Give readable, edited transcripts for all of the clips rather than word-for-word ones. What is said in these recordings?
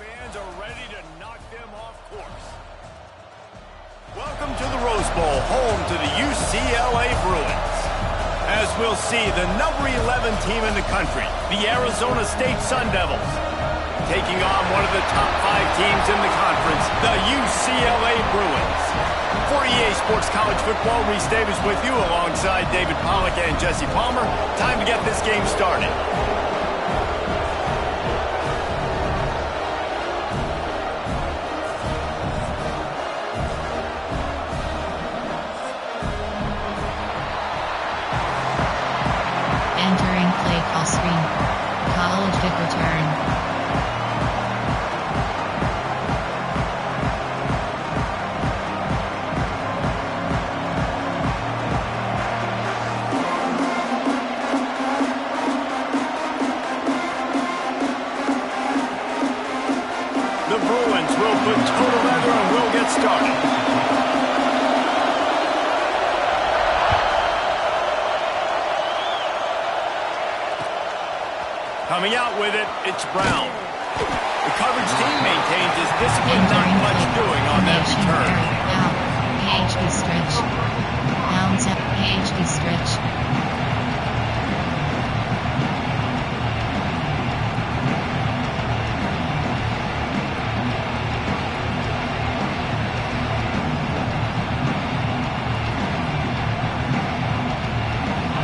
fans are ready to knock them off course. Welcome to the Rose Bowl, home to the UCLA Bruins. As we'll see, the number 11 team in the country, the Arizona State Sun Devils, taking on one of the top 5 teams in the conference, the UCLA Bruins. For EA Sports College Football, Reese Davis with you alongside David Pollack and Jesse Palmer. Time to get this game started. Entering play call screen. College kick return. The Bruins will put total leather and will get started. Coming out with it, it's Brown. The coverage team maintains his discipline, not much doing on that return. Out. PHP stretch. Bounce up. PHP stretch.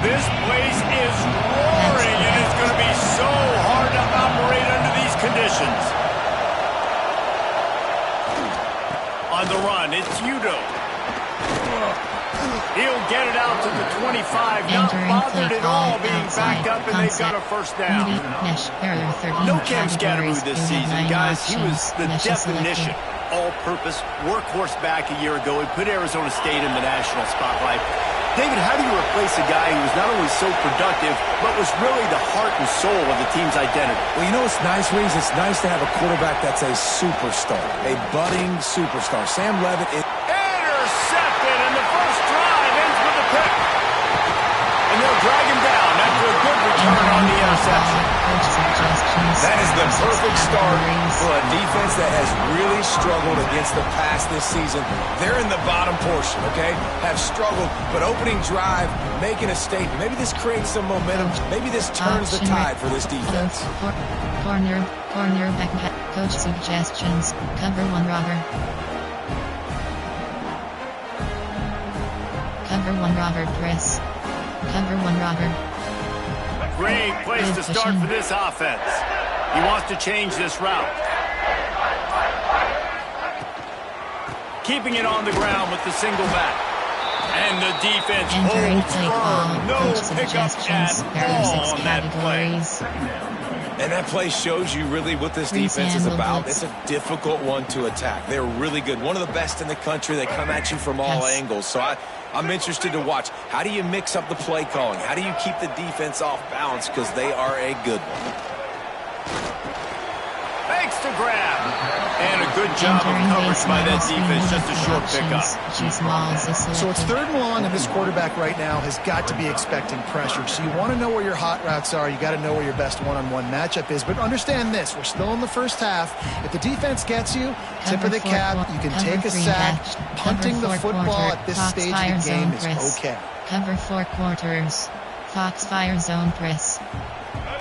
This place is roaring, and it's going to be so hard to operate under these conditions. On the run, it's Udo. He'll get it out to the 25, not bothered at all being backed up, and they've got a first down. No Cam Scatteroo this season, guys. He was the definition. All-purpose workhorse back a year ago. He put Arizona State in the national spotlight. David, how do you replace a guy who was not only so productive, but was really the heart and soul of the team's identity? Well, you know what's nice, Reese? It's nice to have a quarterback that's a superstar, a budding superstar. Sam Levitt is... Intercepted, and the first drive ends with a pick. And they'll drag him down after a good return on the interception. That is the perfect start for a defense that has really struggled against the pass this season. They're in the bottom portion, okay? Have struggled, but opening drive, making a statement. Maybe this creates some momentum. Maybe this turns the tide for this defense. Corner, back, coach suggestions. Cover one robber. Cover one robber press. Cover one robber. Great place to start for this offense. He wants to change this route. Keeping it on the ground with the single back. And the defense holds firm. No pickup at all on that play. And that play shows you really what this defense is about. It's a difficult one to attack. They're really good. One of the best in the country. They come at you from all angles. So I'm interested to watch. How do you mix up the play calling? How do you keep the defense off balance? Because they are a good one. Thanks to grab. And a good job of coverage by that defense. Just a short pickup. So it's 3rd and long, and this quarterback right now has got to be expecting pressure. So you want to know where your hot routes are. You got to know where your best one-on-one matchup is. But understand this. We're still in the first half. If the defense gets you, tip of the cap, you can take a sack. Punting the football at this stage of the game is okay. Cover 4 quarters. Foxfire zone press.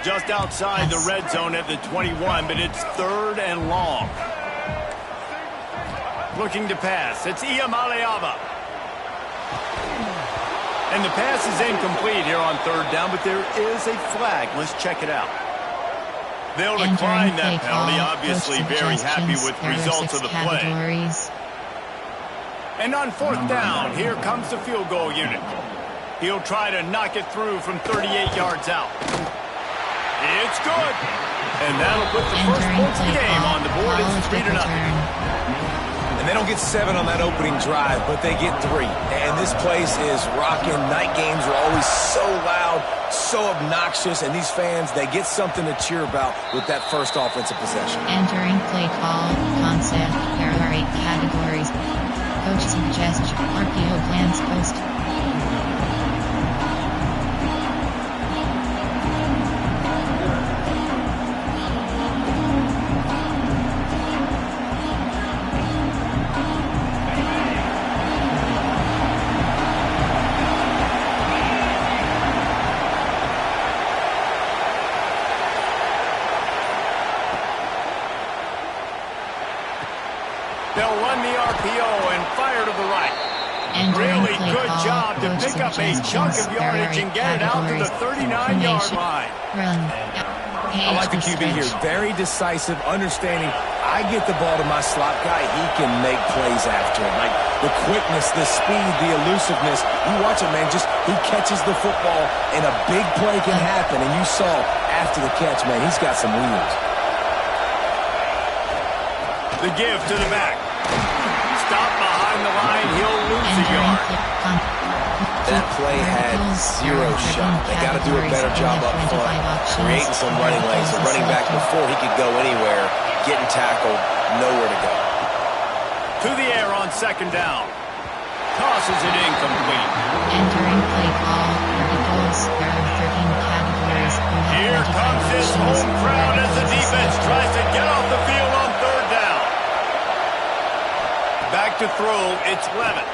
Just outside the red zone at the 21, but it's 3rd and long. Looking to pass. It's Iamaleava. And the pass is incomplete here on 3rd down, but there is a flag. Let's check it out. They'll decline that penalty. Obviously very happy with results of the play. And on 4th down, here comes the field goal unit. He'll try to knock it through from 38 yards out. It's good. And that'll put the first points of the game on the board. It's 3-0. And they don't get 7 on that opening drive, but they get 3. And this place is rocking. Night games are always so loud, so obnoxious, and these fans, they get something to cheer about with that first offensive possession. Entering play call, concept, there are 8 categories. Coach suggests RPO plans post. They'll run the RPO and fire to the right. Really good job to pick up a chunk of yardage and get it out to the 39-yard line. I like the QB here. Very decisive, understanding. I get the ball to my slot guy. He can make plays after it. Like the quickness, the speed, the elusiveness. You watch it, man. Just he catches the football and a big play can happen. And you saw after the catch, man, he's got some wheels. The give to the back. Stop behind the line. He'll lose a yard. That play had zero shot. They got to do a better job up front, creating some running lanes. The running back before he could go anywhere, getting tackled, nowhere to go. To the air on second down. Tosses it incomplete. Entering play call. Equals. There are 13 categories. Here comes this home crowd as the defense tries to get off the field on third down. Back to throw. It's Levin.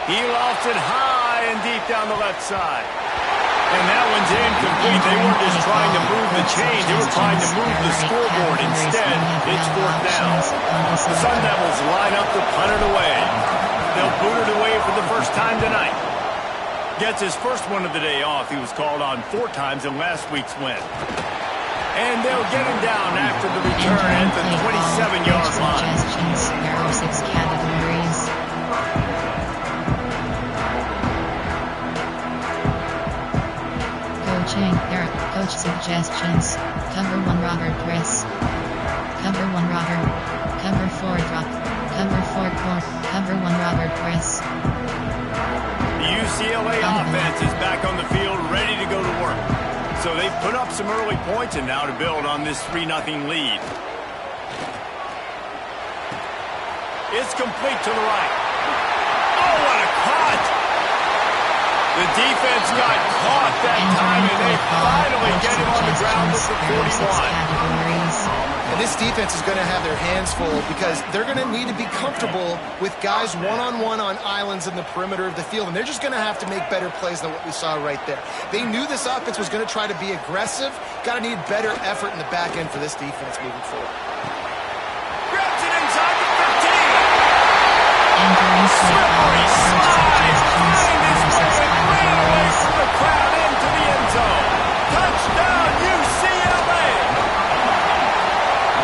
He lofts it high and deep down the left side. And that one's incomplete. They weren't just trying to move the chains. They were trying to move the scoreboard. Instead, it's fourth down. The Sun Devils line up to punt it away. They'll boot it away for the first time tonight. Gets his first one of the day off. He was called on 4 times in last week's win. And they'll get him down after the return at the 27-yard line. There are 6 categories. There are coach suggestions. Cover 1 Robert press. Cover 1 Robert. Cover 4 drop. Cover 4 court. Cover 1 Robert press. The UCLA offense is back on the field, ready to go to work. So they've put up some early points and now to build on this 3-0 lead. It's complete to the right. Oh, what a cut! The defense got caught that time, and they finally get him on the ground with the 41. And this defense is going to have their hands full because they're going to need to be comfortable with guys one-on-one on islands in the perimeter of the field, and they're just going to have to make better plays than what we saw right there. They knew this offense was going to try to be aggressive. Got to need better effort in the back end for this defense moving forward. Grabs it inside the 15. Slippery slide. Find his way and ran away from the crowd into the end zone. Touchdown, UCLA.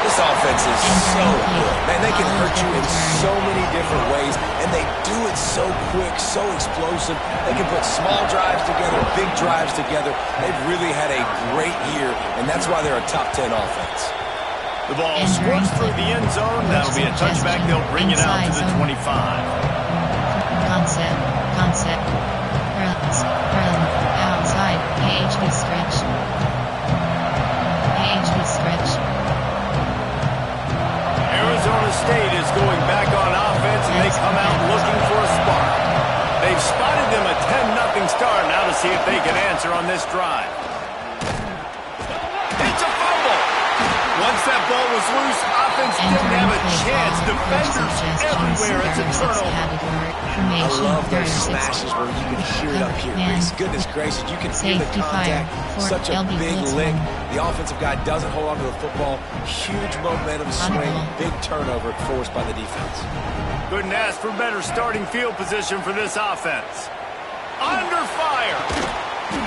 This offense is so good. Man, they can hurt you in so many different ways, and they do it so quick, so explosive. They can put small drives together, big drives together. They've really had a great year, and that's why they're a top 10 offense. The ball squirts through the end zone. That'll be a touchback. They'll bring it out to the 25. Concept. Run. Outside. AHB stretch. Arizona State is going back on offense, and they come out looking for a spark. They've spotted them a 10-0 start. Now to see if they can answer on this drive. It's a fumble. Once that ball was loose, offense didn't have a chance. Defenders everywhere. It's a turnover. I love those smashes where you can hear it up here. Goodness gracious, you can hear the contact. Such a big lick. The offensive guy doesn't hold on to the football. Huge momentum swing. Big turnover forced by the defense. Couldn't ask for better starting field position for this offense. Under fire.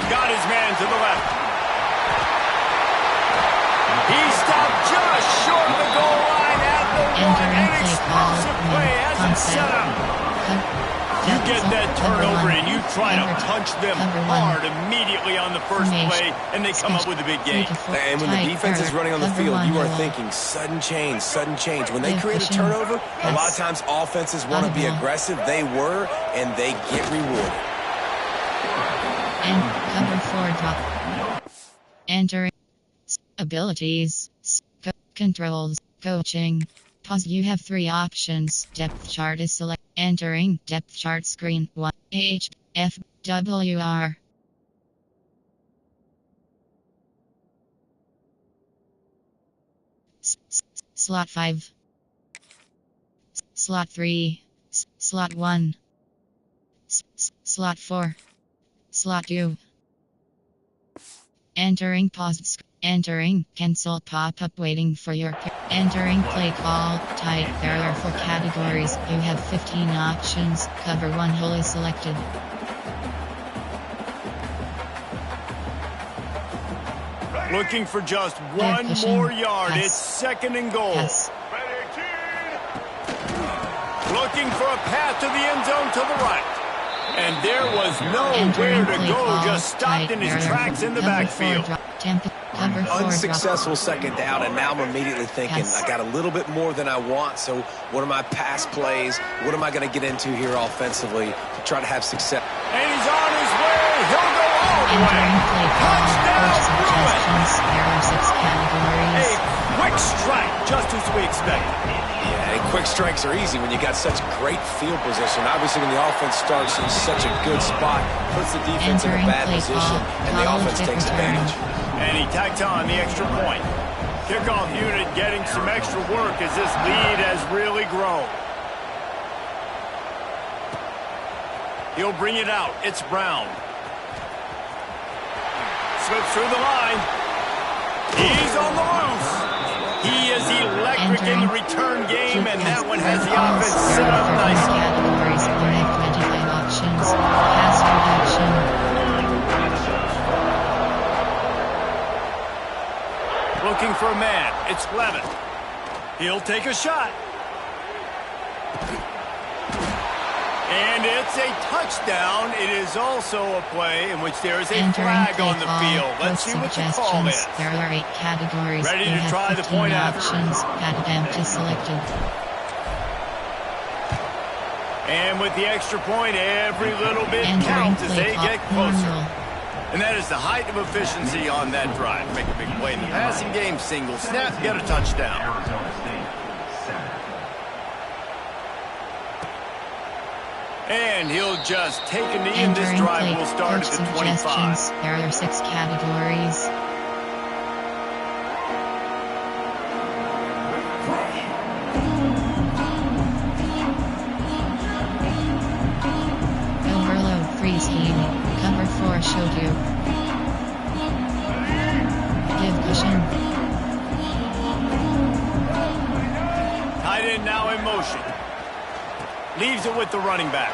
Got his man to the left. He stopped just short of the goal line at the 1. An explosive play as it's set up. You get that turnover and you try to punch them hard immediately on the first play, and they come up with a big gain. And when the defense is running on the field, you are thinking sudden change. When they create a turnover, a lot of times offenses want to be aggressive. They were, and they get rewarded. And cover 4 drop. Entering. Abilities. Controls. Coaching. Pause. You have 3 options. Depth chart is select. Entering depth chart screen 1 H F W R. Slot 5. Slot 3. Slot 1. Slot 4. Slot 2. Entering pause. Entering cancel pop-up waiting for your Entering play call, type. There are 4 categories. You have 15 options. Cover 1 wholly selected. Looking for just one more yard. It's 2nd and goal. Yes. Looking for a path to the end zone to the right. And there was nowhere to go, just stopped in his tracks in the backfield. Unsuccessful 2nd down, and now I'm immediately thinking, I got a little bit more than I want, so what are my pass plays? What am I going to get into here offensively to try to have success? And he's on his way. He'll go all the way. Touchdown, Bruins. There are 6 categories. A quick strike, just as we expected. Yeah, and quick strikes are easy when you got such great field position. Obviously, when the offense starts in such a good spot, puts the defense in a bad position, and the offense takes advantage. And he tacks on the extra point. Kickoff unit getting some extra work as this lead has really grown. He'll bring it out. It's Brown. Slips through the line. He's on the loose. He is electric in the return game, and that one has the offense set up nicely. Categories. You have 25 options. Pass protection. Looking for a man. It's Levin. He'll take a shot. And it's a touchdown. It is also a play in which there is a flag on the field. Let's see what the call is. There are 8 categories. Ready to try the point options. Padded empty selected. And with the extra point, every little bit counts as they get closer. And that is the height of efficiency on that drive. Make a big play in the passing game, single snap, get a touchdown. And he'll just take a knee, and this drive will start at the 25. There are 6 categories. Overload free scheme. Cover 4 showed you. Give cushion. Tight end now in motion. Leaves it with the running back.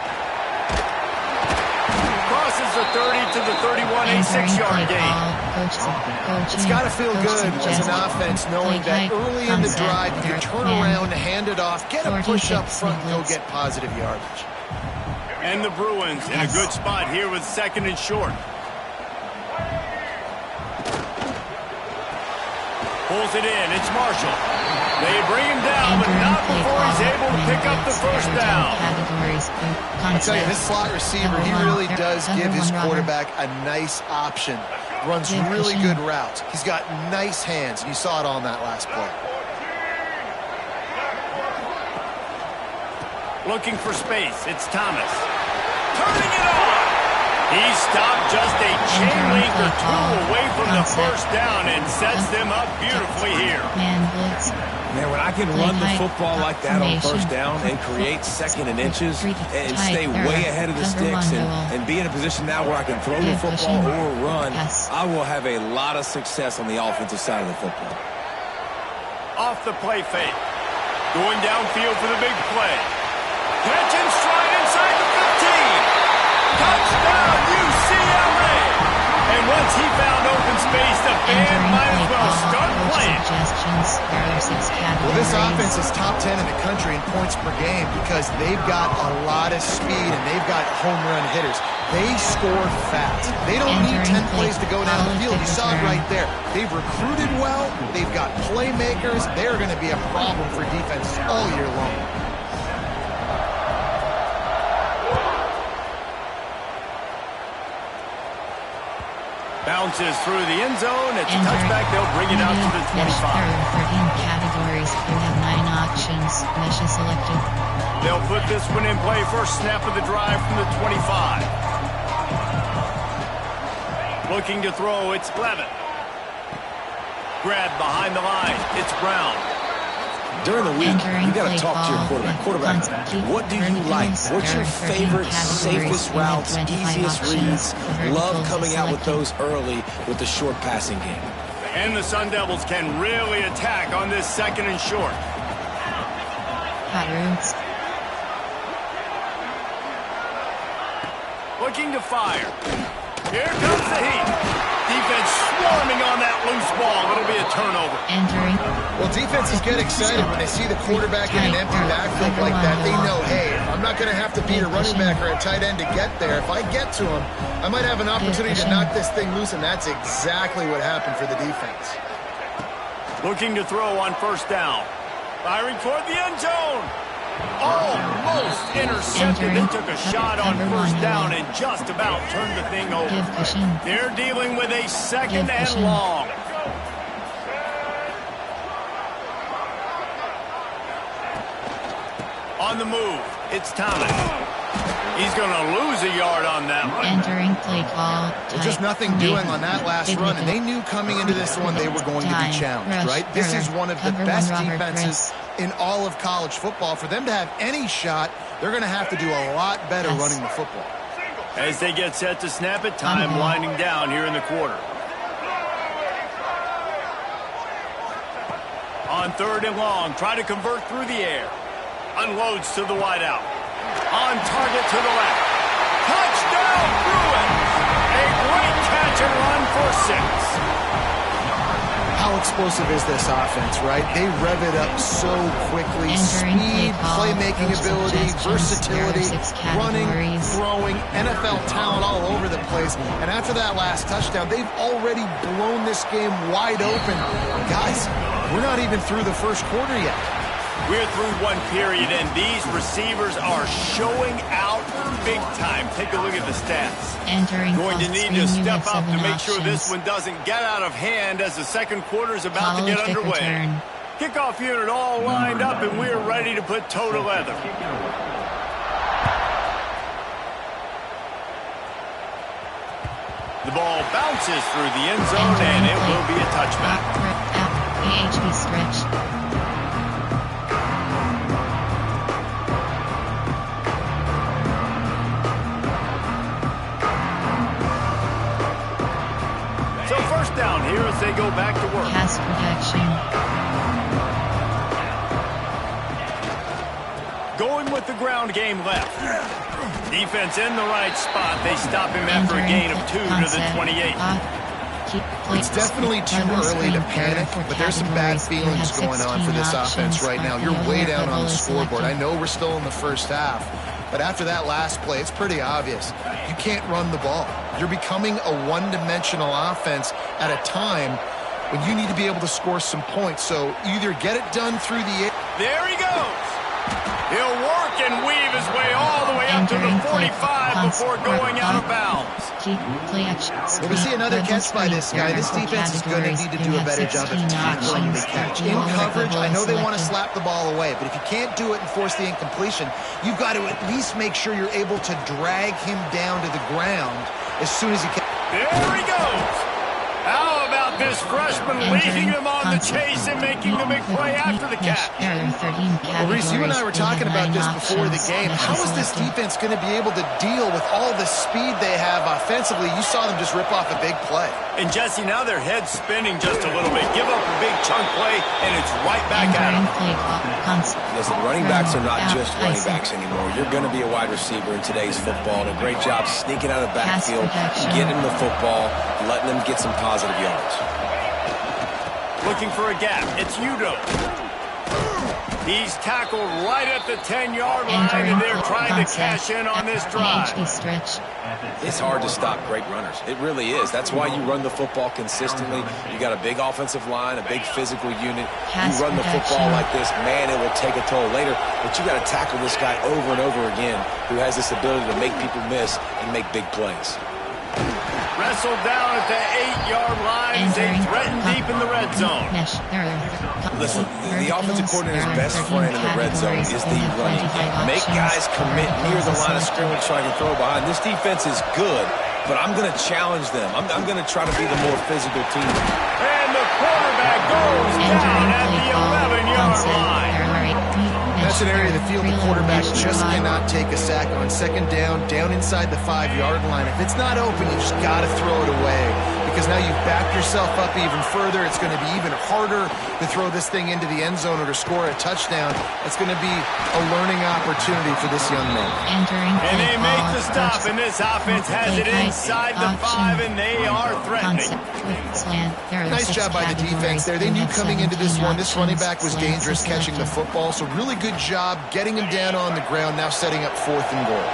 Crosses the 30 to the 31, a 6-yard gain. It's got to feel good as an offense knowing that early in the drive you can turn around, hand it off, get a push up front, and go get positive yardage. And the Bruins in a good spot here with 2nd and short. Pulls it in. It's Marshall. They bring him down, but not before he's able to pick up the first down. I tell you, this slot receiver, he really does give his quarterback a nice option. Runs really good routes. He's got nice hands, and you saw it on that last play. Looking for space. It's Thomas. Turning it on. He stopped just a chain link or 2 away from the first down and sets them up beautifully here. Man, when I can run the football like that on first down and create 2nd and inches and stay way ahead of the sticks and be in a position now where I can throw the football or run, I will have a lot of success on the offensive side of the football. Off the play fake. Going downfield for the big play. Catch and stride inside the 15. Touchdown, UCLA! And once he found open space, the band might as well start playing. Well, this offense is top 10 in the country in points per game because they've got a lot of speed and they've got home run hitters. They score fast. They don't need 10 plays to go down the field. You saw it right there. They've recruited well. They've got playmakers. They're going to be a problem for defenses all year long. Bounces through the end zone. It's a touchback. They'll bring it out to the 25. There are 13 categories. You have 9 options. Mesh is selected. They'll put this one in play. First snap of the drive from the 25. Looking to throw. It's Levin. Grab behind the line. It's Brown. During the week, you got to talk to your quarterback. Quarterback, what do you like? What's your favorite, safest routes, easiest reads? Love coming out with those early with the short passing game. And the Sun Devils can really attack on this this 2nd and short. Patterns. Looking to fire. Here comes the heat. Defense swarming on that loose ball. It'll be a turnover. Entering. Well, defenses get excited when they see the quarterback in an empty backfield like that. They know, hey, I'm not going to have to beat a running back or a tight end to get there. If I get to him, I might have an opportunity to knock this thing loose, and that's exactly what happened for the defense. Looking to throw on 1st down. Firing toward the end zone. Almost intercepted. They took a shot on 1st down and just about turned the thing over. They're dealing with a 2nd and long. On the move, it's Thomas. He's going to lose a yard on that one. Entering play call. Well, just nothing doing on that last run, and they knew coming into this one they were going to be challenged, right? This is one of the best defenses in all of college football. For them to have any shot, they're going to have to do a lot better running the football. As they get set to snap it, time winding down here in the quarter. On 3rd and long, try to convert through the air. Unloads to the wideout. On target to the left. Touchdown, Bruins! A great catch and run for 6. How explosive is this offense, right? They rev it up so quickly. Speed, playmaking ability, versatility, running, throwing, NFL talent all over the place. And after that last touchdown, they've already blown this game wide open. Guys, we're not even through the 1st quarter yet. We're through 1 period, and these receivers are showing out big time. Take a look at the stats. Going to need to step up to make sure this one doesn't get out of hand as the 2nd quarter is about to get underway. Kickoff unit all lined up, and we're ready to put toe to leather. The ball bounces through the end zone, and it will be a touchback. AHB stretch. So 1st down here as they go back to work. Pass protection. Going with the ground game left. Defense in the right spot. They stop him after a gain of 2 to the 28. It's definitely too early to panic, but there's some bad feelings going on for this offense right now. You're way down on the scoreboard. I know we're still in the 1st half, but after that last play, it's pretty obvious. You can't run the ball. You're becoming a one-dimensional offense at a time when you need to be able to score some points. So either get it done through the air. There he goes. He'll work and weave his way all the way up to the 45 before going out of bounds. Well, we see another catch by this guy. This defense is going to need to do a better job of tackling the catch. In coverage, I know they want to slap the ball away, but if you can't do it and force the incompletion, you've got to at least make sure you're able to drag him down to the ground as soon as he can. There he goes. How about this freshman leading them on the chase and making the big play after the catch? Well, Reese, you and I were talking about this before the game. How is this defense going to be able to deal with all the speed they have offensively? You saw them just rip off a big play. And, Jesse, now their head's spinning just a little bit. Give up a big chunk play, and it's right back at them. Listen, running backs are not just running backs anymore. You're going to be a wide receiver in today's football. And a great job sneaking out of the backfield, getting them the football, letting them get some positive yards. Looking for a gap. It's Udo. He's tackled right at the 10-yard line, and they're trying to cash in on this drive. It's hard to stop great runners. It really is. That's why you run the football consistently. You got a big offensive line, a big physical unit. You run the football like this, man, it will take a toll later. But you got to tackle this guy over and over again who has this ability to make people miss and make big plays. Wrestled down at the 8-yard line. They threaten deep in the red zone. Listen, the offensive coordinator's best friend in the red zone is the running game. Make guys commit near the line of scrimmage so I can throw behind. This defense is good, but I'm going to challenge them. I'm going to try to be the more physical team. And the quarterback goes down at the 11-yard line. That's an area of the field the quarterback just cannot take a sack on. 2nd down, down inside the 5-yard line. If it's not open, you just got to throw it away because now you've backed yourself up even further. It's going to be even harder to throw this thing into the end zone or to score a touchdown. It's going to be a learning opportunity for this young man. And they make the stop, and this offense has it inside the 5, and they are threatening. Nice job by the defense there. They knew coming into this one, this running back was dangerous catching the football, so really good job getting him down on the ground, now setting up 4th and goal.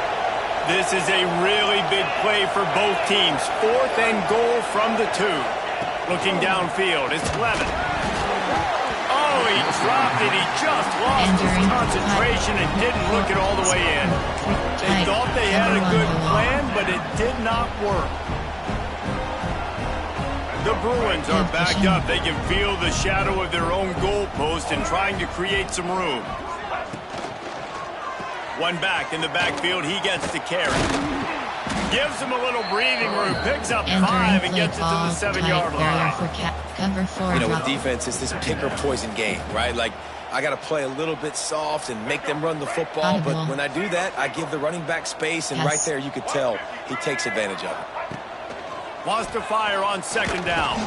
This is a really big play for both teams. 4th and goal from the 2. Looking downfield, it's Levin. Oh, he dropped it. He just lost his concentration and didn't look it all the way in. They thought they had a good plan, but it did not work. The Bruins are backed up. They can feel the shadow of their own goalpost and trying to create some room. One back in the backfield. He gets to carry. Gives him a little breathing room. Picks up 5 and gets it to the 7-yard line. You know, with defense, it's this pick or poison game, right? Like, I got to play a little bit soft and make them run the football. But when I do that, I give the running back space. And right there, you could tell he takes advantage of it. Wants to fire on 2nd down.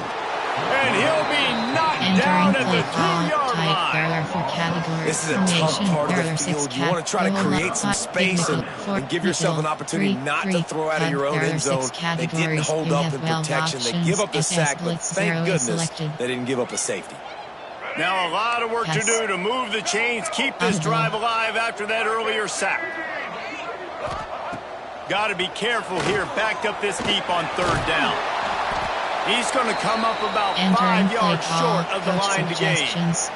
And he'll be knocked down at the 2-yard line. This is a tough part of the field. You want to try to create some space and give yourself an opportunity not to throw out of your own end zone. They didn't hold up in protection. They give up the sack, but thank goodness they didn't give up a safety. Now a lot of work to do to move the chains, keep this drive alive after that earlier sack. Got to be careful here, backed up this deep on 3rd down. He's going to come up about 5 yards short of the line to gain.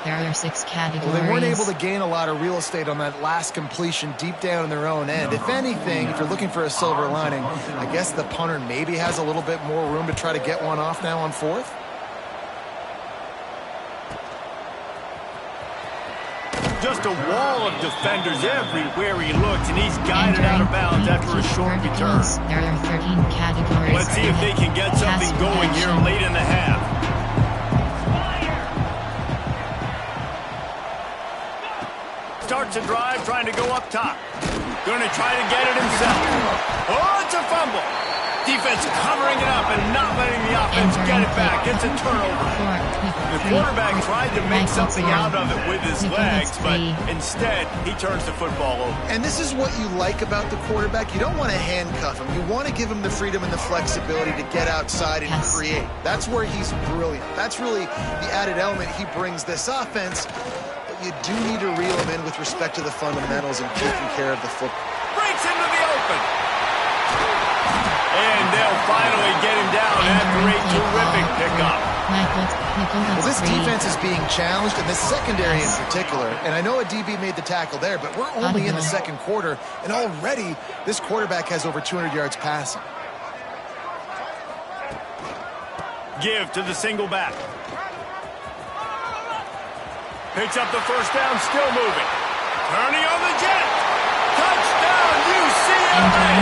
There are 6 categories. Well, they weren't able to gain a lot of real estate on that last completion deep down in their own end. If anything, if you're looking for a silver lining, I guess the punter maybe has a little bit more room to try to get one off now on 4th. Just a wall of defenders everywhere he looks, and he's guided out of bounds after a short return. There are 13 categories. Let's see if they can get something going here late in the half. Starts a drive, trying to go up top. Going to try to get it himself. Oh, it's a fumble. Defense covering it up and not letting the offense get it back. It's a turnover. The quarterback tried to make something out of it with his legs, but instead, he turns the football over. And this is what you like about the quarterback. You don't want to handcuff him. You want to give him the freedom and the flexibility to get outside and create. That's where he's brilliant. That's really the added element he brings this offense. But you do need to reel him in with respect to the fundamentals and taking care of the football. Breaks into the open. And they'll finally get him down after a terrific pickup. Well, this defense is being challenged, and this secondary in particular. And I know a DB made the tackle there, but we're only in the 2nd quarter, and already this quarterback has over 200 yards passing. Give to the single back. Picks up the 1st down, still moving. Turning on the jet. Touchdown, UCLA!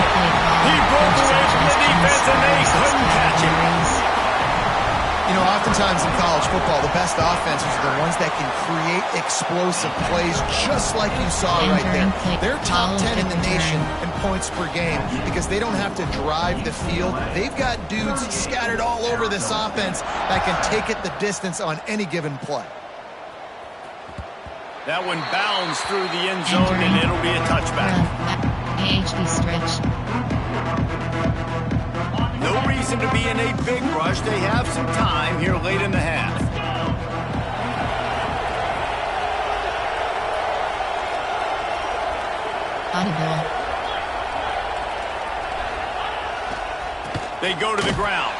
He broke away from the defense and they couldn't catch him. You know, oftentimes in college football, the best offenses are the ones that can create explosive plays just like you saw right there. They're top 10 in the nation in points per game because they don't have to drive the field. They've got dudes scattered all over this offense that can take it the distance on any given play. That one bounds through the end zone, and it'll be a touchback. AHB stretch. No reason to be in a big rush. They have some time here late in the half. Audible. They go to the ground.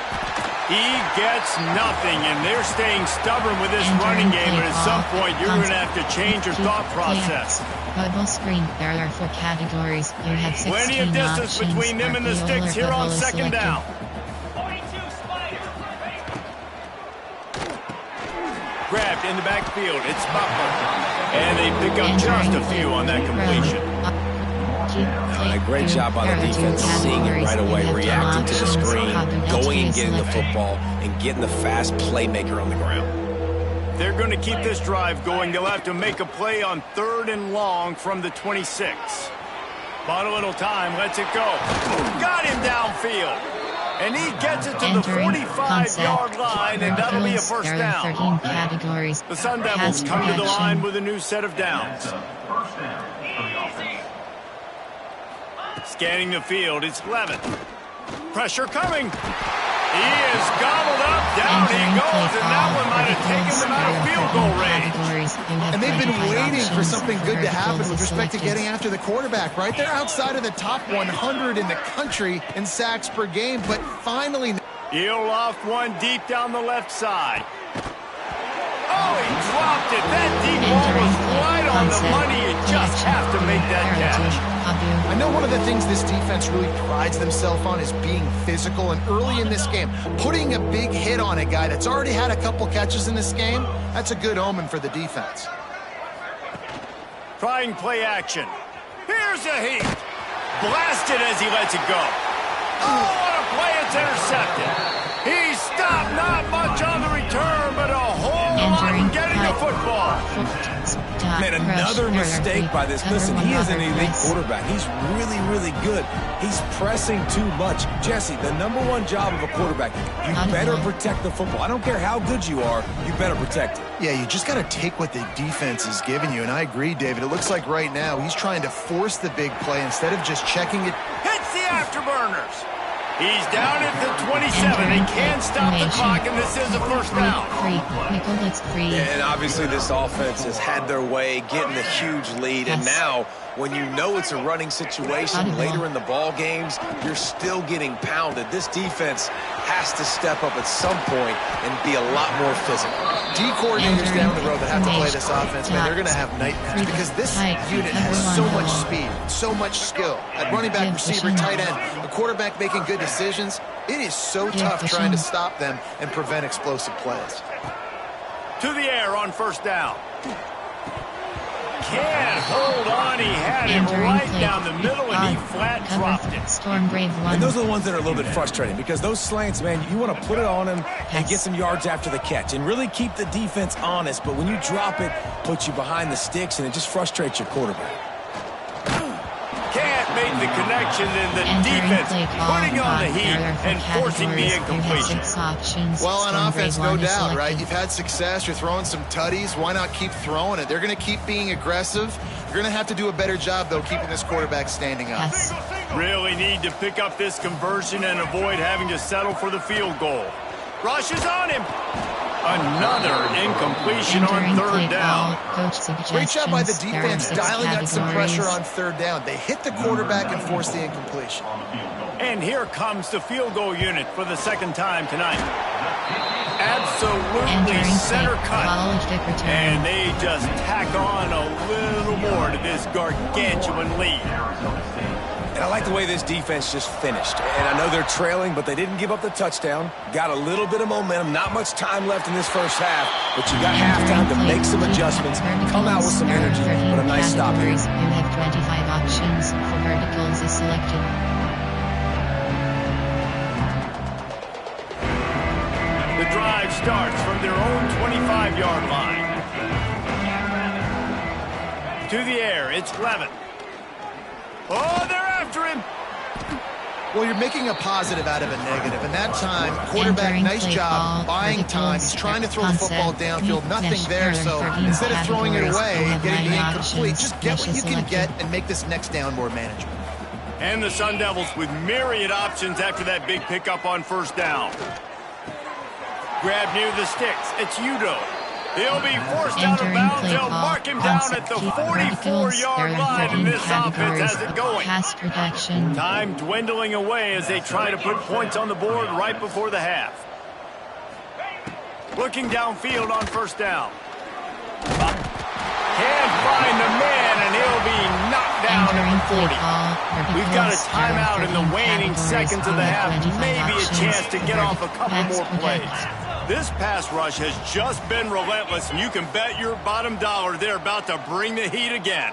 He gets nothing, and they're staying stubborn with this running game, but at some point, you're going to have to change your thought process. Bubble screen. There are 4 categories. You have 16 Plenty of distance between them and the sticks here on 2nd down. Grabbed in the backfield. It's Butler. And they pick up just a few on that completion. And a great job by the defense, seeing it right away, reacting to the screen, going and getting the football, and getting the fast playmaker on the ground. They're going to keep this drive going. They'll have to make a play on 3rd and long from the 26. Bought a little time, lets it go. Got him downfield. And he gets it to the 45-yard line, and that'll be a first down. 13 categories. The Sun Devils come to the line with a new set of downs. Scanning the field, it's Levin. Pressure coming. He is gobbled up. Down he goes, and that one might have taken them out of field goal range. And they've been waiting for something good to happen with respect to getting after the quarterback, right? They're outside of the top 100 in the country in sacks per game, but finally... He'll loft one deep down the left side. Oh, he dropped it. That deep ball was right on the money. You just have to make that catch. I know one of the things this defense really prides themselves on is being physical, and early in this game, putting a big hit on a guy that's already had a couple catches in this game, that's a good omen for the defense. Trying play action. Here's a heat. Blasted as he lets it go. Oh, what a play. It's intercepted. He stopped, not much on the return, but a whole lot in getting the football. Man, another mistake by this. Listen, he is an elite quarterback. He's really, really good. He's pressing too much. Jesse, the #1 job of a quarterback, you better protect the football. I don't care how good you are, you better protect it. Yeah, you just got to take what the defense is giving you, and I agree, David. It looks like right now he's trying to force the big play instead of just checking it. Hits the afterburners. He's down at the 27. They can't stop the clock, and this is a first down. Yeah, and obviously this offense has had their way, getting a huge lead, and now when you know it's a running situation later in the ball games, you're still getting pounded. This defense has to step up at some point and be a lot more physical. D coordinators down the road that have to play this offense, man, they're going to have nightmares because this unit has so much speed, so much skill. At running back, receiver, tight end, a quarterback making good decisions. It is so tough trying to stop them and prevent explosive plays. To the air on first down. Can't hold on. He had him right down the middle, and he flat dropped it. And those are the ones that are a little bit frustrating because those slants, man, you want to put it on him and get some yards after the catch and really keep the defense honest. But when you drop it, puts you behind the sticks, and it just frustrates your quarterback. Can't make the connection, and the defense putting on the heat and forcing the incompletion. Well, on offense, no doubt, right? You've had success. You're throwing some tutties. Why not keep throwing it? They're going to keep being aggressive. You're going to have to do a better job, though, keeping this quarterback standing up. Really need to pick up this conversion and avoid having to settle for the field goal. Rush is on him. Another incompletion on third down. Great job by the defense dialing out some pressure on third down. They hit the quarterback and forced the incompletion. And here comes the field goal unit for the second time tonight. Absolutely center cut. And they just tack on a little more to this gargantuan lead. And I like the way this defense just finished. And I know they're trailing, but they didn't give up the touchdown. Got a little bit of momentum. Not much time left in this first half, but you got halftime to make some adjustments, come out with some energy, but a nice stop here. You have 25 options for verticals is selected. The drive starts from their own 25-yard line. To the air, it's Levin. Oh, they're after him. Well, you're making a positive out of a negative. And that time, quarterback, nice job buying time. He's trying to throw the football downfield. Nothing there. So instead of throwing it away and getting it incomplete, just get what you can get and make this next down more manageable. And the Sun Devils with myriad options after that big pickup on first down. Grab near the sticks. It's Udo. He'll be forced out of bounds. They'll mark him down at the 44-yard line, and this offense has it going. Pass protection. Time dwindling away as they try to put points on the board right before the half. Looking downfield on first down. Can't find the man, and he'll be knocked down at the 40. We've got a timeout in the waning seconds of the half. Maybe a chance to get off a couple more plays. This pass rush has just been relentless, and you can bet your bottom dollar they're about to bring the heat again.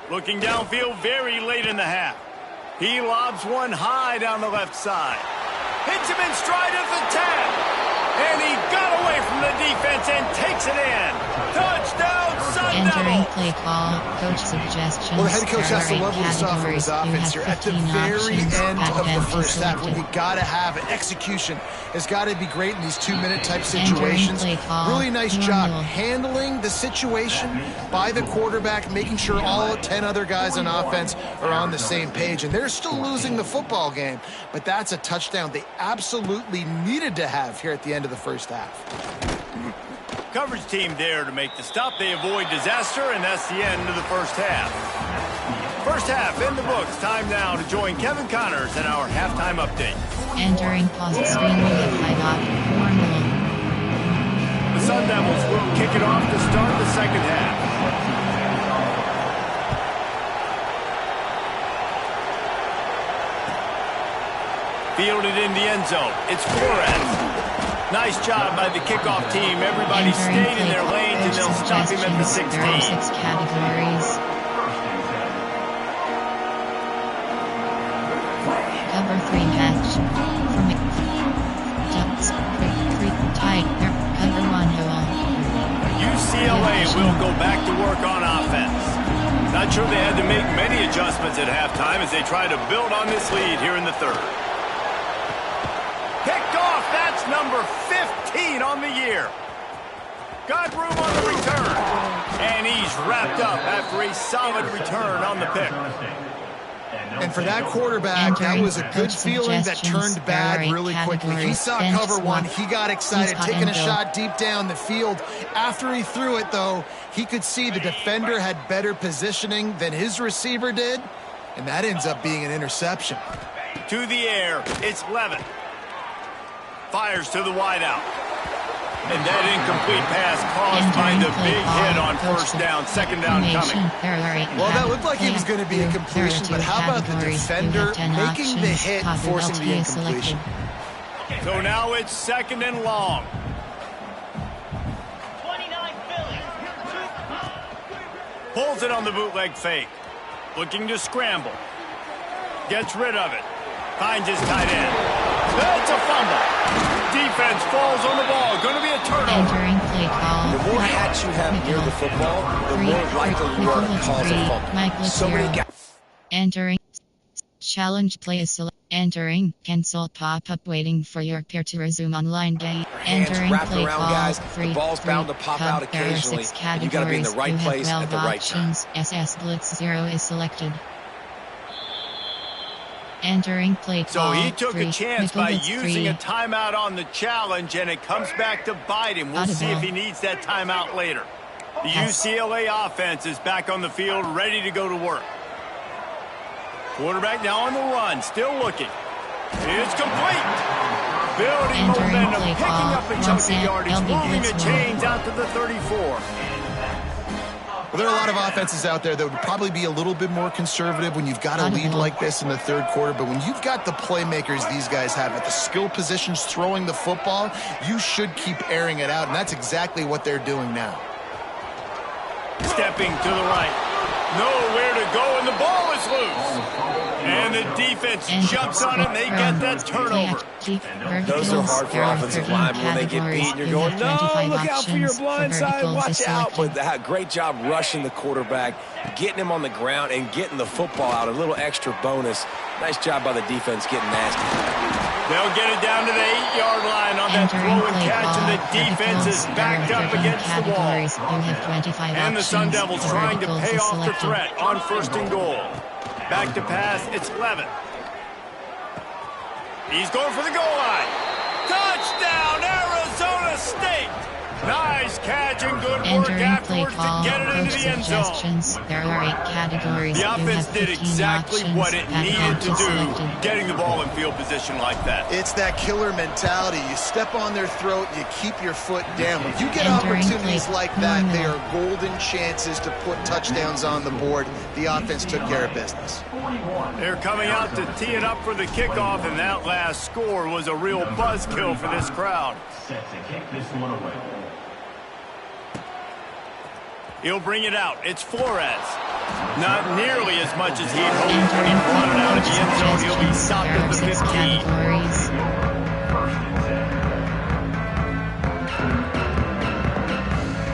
Looking downfield very late in the half. He lobs one high down the left side. Hits him in stride at the 10. And he got away from the defense and takes it in. Touchdown, Sun Entering Devils. play call, coach suggestions. Well, the head coach has to there are love what he saw from his offense. You're at the very end of the first half when you got to have it. Execution has got to be great in these 2-minute type situations. Really nice job handling the situation by the quarterback, making sure all 10 other guys on offense are on the same page. And they're still losing the football game, but that's a touchdown they absolutely needed to have here at the end of the first half. Coverage team there to make the stop. They avoid disaster, and that's the end of the first half. First half in the books. Time now to join Kevin Connors in our halftime update. Entering pause screen with 5-up, 4-0. The Sun Devils will kick it off to start the second half. Fielded in the end zone. It's Flores. Nice job by the kickoff team. Everybody stayed in their lanes, and they'll stop him at the 16. There are 6 categories. Cover 3 match. From ducks, 3 tight. Cover 1 hole. UCLA will go back to work on offense. Not sure they had to make many adjustments at halftime as they try to build on this lead here in the third. Picked off, that's number 15 on the year. Got room on the return. And he's wrapped up after a solid return on the pick. And for that quarterback, that was a good feeling that turned bad really quickly. He saw cover 1. He got excited, taking a shot deep down the field. After he threw it, though, he could see the defender had better positioning than his receiver did. And that ends up being an interception. To the air, it's Levin. Fires to the wideout. And that incomplete pass caused by the big hit on first down. Second down coming. Well, that looked like it was going to be a completion, but how about the defender making the hit, forcing the incompletion? So now it's second and long. 29 Philly. Pulls it on the bootleg fake. Looking to scramble. Gets rid of it. Finds his tight end. That's a fumble. Defense falls on the ball. Going to be a turnover. Entering play call. The more hats you have near the football, the more likely you are to cause a fumble. So many guys. Entering. Challenge play is select. Entering. Cancel pop-up waiting for your peer to resume online game. Entering wrapped play around call. guys. The ball's bound to pop out occasionally. And you got to be in the right place at the right time. SS Blitz 0 is selected. Entering play call. So he took a chance by using a 3. timeout on the challenge, and it comes back to bite him. We'll see if he needs that timeout later. The UCLA offense is back on the field, ready to go to work. Quarterback now on the run, still looking. It's complete. Building momentum, picking up a chunk of yardage, moving the chains out to the 34. Well, there are a lot of offenses out there that would probably be a little bit more conservative when you've got a lead like this in the third quarter. But when you've got the playmakers these guys have at the skill positions throwing the football, you should keep airing it out. And that's exactly what they're doing now. Stepping to the right. Nowhere to go, and the ball is loose. And the defense jumps on it, and they get that turnover. Those are hard for offensive linemen when they get beat, and you're going, no, look out for your blind side, watch out. But that great job rushing the quarterback, getting him on the ground, and getting the football out. A little extra bonus. Nice job by the defense getting nasty. They'll get it down to the 8-yard line on that throw and catch, and the defense is backed up against the wall. And the Sun Devils trying to pay off the threat on first and goal. Back to pass, it's Levin. He's going for the goal line. Touchdown, Arizona State! Nice catch and good work afterwards to get it into the end zone. There are 8 categories. The offense did exactly what it needed to do, getting the ball in field position like that. It's that killer mentality. You step on their throat, you keep your foot down. When you get opportunities like that, they are golden chances to put touchdowns on the board. The offense took care of business. They're coming out to tee it up for the kickoff, and that last score was a real buzzkill for this crowd. Set to kick this one away. He'll bring it out. It's Flores. Not nearly as much as he'd hoped when he brought it out of the end zone. He'll be stopped at the 15. Categories.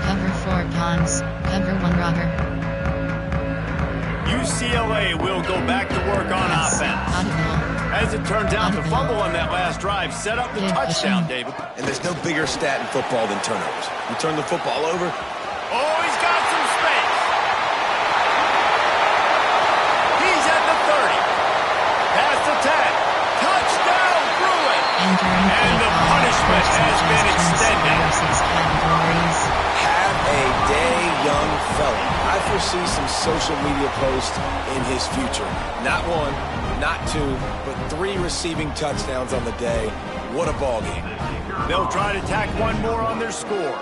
Cover 4 Pons. Cover 1 Robber. UCLA will go back to work on offense. As it turns out, the fumble on that last drive set up the touchdown, David. And there's no bigger stat in football than turnovers. You turn the football over. Oh, he's got some space. He's at the 30. Past the 10. Touchdown, Bruin. And the punishment has been extended. Have a day, young fella. I foresee some social media posts in his future. Not 1, not 2, but 3 receiving touchdowns on the day. What a ball game. They'll try to tack 1 more on their score.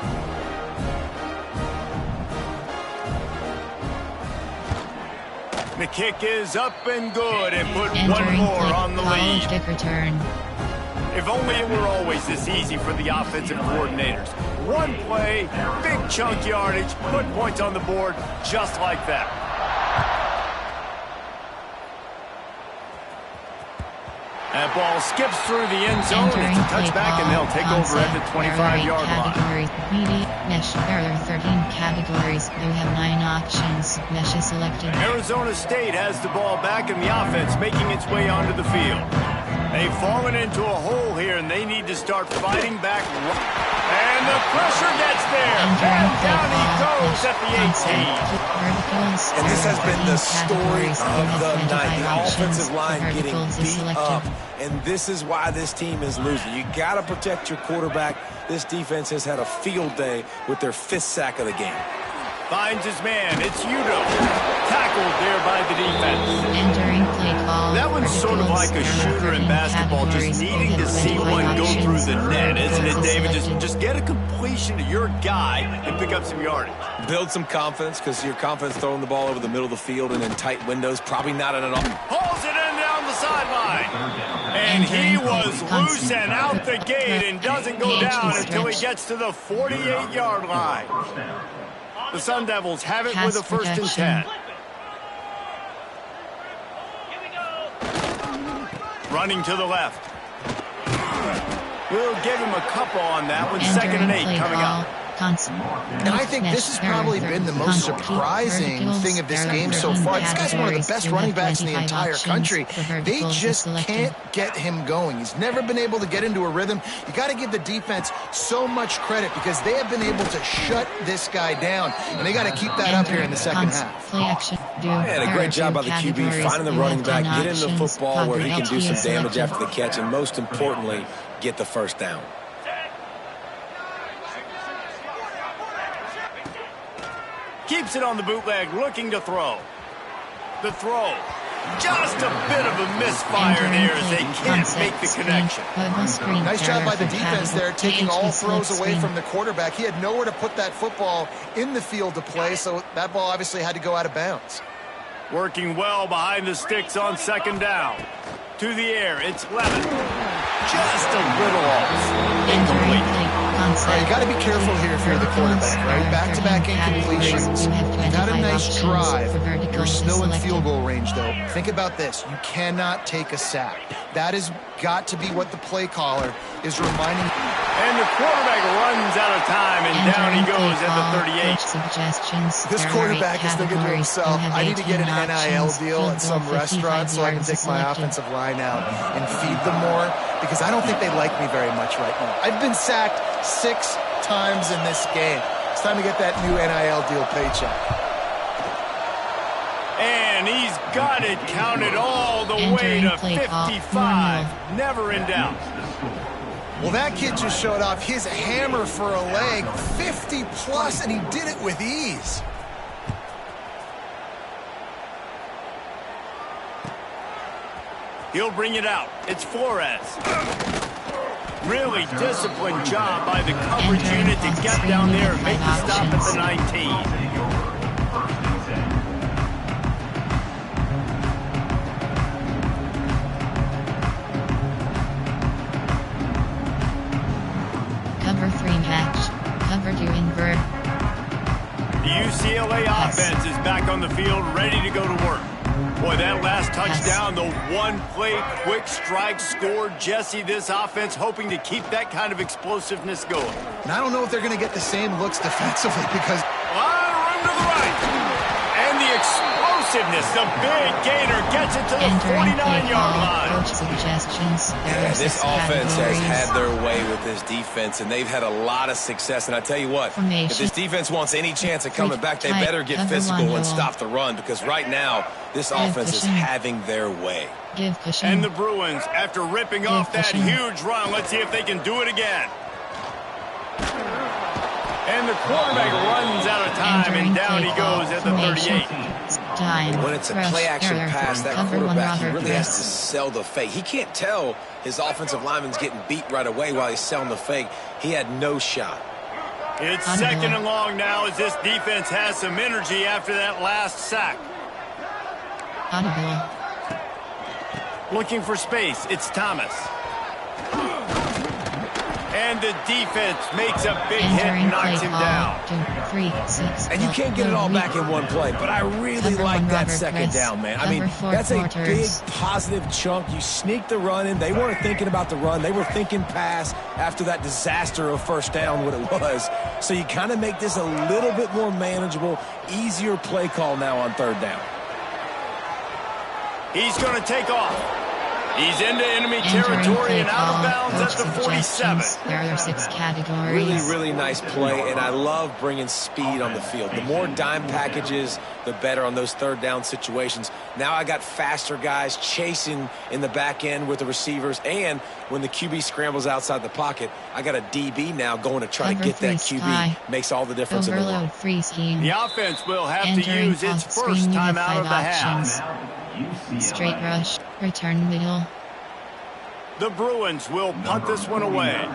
The kick is up and good and put 1 more on the lead. Kick return. If only it were always this easy for the offensive coordinators. 1 play, big chunk yardage, put points on the board just like that. That ball skips through the end zone. It's a touchback, and they'll take over at the 25-yard line. Meaty, mesh, error 13 categories. You have 9 options. Mesh is selected. Arizona State has the ball back in the offense, making its way onto the field. They've fallen into a hole here, and they need to start fighting back. And the pressure gets there. And down he goes at the 18. And this has been the story of the night. The offensive line getting beat up. And this is why this team is losing. You got to protect your quarterback. This defense has had a field day with their 5th sack of the game. Finds his man. It's Udo. Tackled there by the defense. Entering play call. That one's sort of like a shooter in basketball, just needing to see one go through the net, isn't it, David? Just get a completion to your guy and pick up some yardage. Build some confidence, because your confidence throwing the ball over the middle of the field and in tight windows, probably not at all. Pulls it in down the sideline. And he was loose and out the gate and doesn't go down until he gets to the 48-yard line. The Sun Devils have it with a 1st and 10. Running to the left. We'll give him a couple on that one. 2nd and 8 coming up. And I think this has probably been the most surprising thing of this game so far. This guy's one of the best running backs in the entire country. They just can't get him going. He's never been able to get into a rhythm. You got to give the defense so much credit, because they have been able to shut this guy down, and they got to keep that up here in the second half. And a great job by the QB finding the running back, getting the football where he can do some damage after the catch, and most importantly, get the 1st down. Keeps it on the bootleg, looking to throw. The throw. Just a bit of a misfire there as they can't make the connection. Nice job by the defense there, taking all throws away from the quarterback. He had nowhere to put that football in the field to play, so that ball obviously had to go out of bounds. Working well behind the sticks on 2nd down. To the air, it's Levin. Just a little off. Incomplete. All right, you got to be careful here if you're the quarterback, right? Back-to-back incompletions. You got a nice drive. You're still in field goal range, though. Think about this. You cannot take a sack. That has got to be what the play caller is reminding you. And the quarterback runs out of time, and down he goes at the 38. This quarterback is thinking to himself, I need to get an NIL deal at some restaurant so I can take my offensive line out and feed them more, because I don't think they like me very much right now. I've been sacked 6 times in this game. It's time to get that new NIL deal paycheck. And he's got it counted all the way to 55. Never in doubt. Well, that kid just showed off his hammer for a leg, 50+, and he did it with ease. He'll bring it out. It's Flores. Really disciplined job by the coverage unit to get down there and make the stop at the 19. Cover 3 match. Cover 2 invert. The UCLA offense is back on the field, ready to go to work. Boy, that last touchdown, the one-play quick strike score. Jesse, this offense hoping to keep that kind of explosiveness going. And I don't know if they're going to get the same looks defensively because... A lot of room to the right. And the explosiveness, the big gainer gets it to the 49-yard line. Coach suggestions. Yeah, this offense has had their way with this defense, and they've had a lot of success. And I tell you what, if this defense wants any chance of coming back, they better get physical and stop the run, because right now, this offense is having their way. And the Bruins, after ripping off that huge run, let's see if they can do it again. And the quarterback runs out of time, and down he goes at the 38. When it's a play-action pass, that quarterback, he really has to sell the fake. He can't tell his offensive lineman's getting beat right away while he's selling the fake. He had no shot. It's second and long now as this defense has some energy after that last sack. Looking for space, it's Thomas. And the defense makes a big hit and knocks him down. 2, 3, 6, and you can't get it all back in one play, but I really like that second down, man. I mean, that's a big positive chunk. You sneak the run in. They weren't thinking about the run. They were thinking pass after that disaster of first down, what it was. So you kind of make this a little bit more manageable, easier play call now on third down. He's going to take off. He's into enemy territory and out of bounds at the 47. There are 6 categories. Really nice play, and I love bringing speed on the field. The more dime packages, the better on those third down situations. Now I got faster guys chasing in the back end with the receivers, and when the QB scrambles outside the pocket, I got a DB now going to try to get that QB. Makes all the difference in the world. The offense will have to use its first time out of the half. Straight rush, return wheel. The Bruins will punt this one away.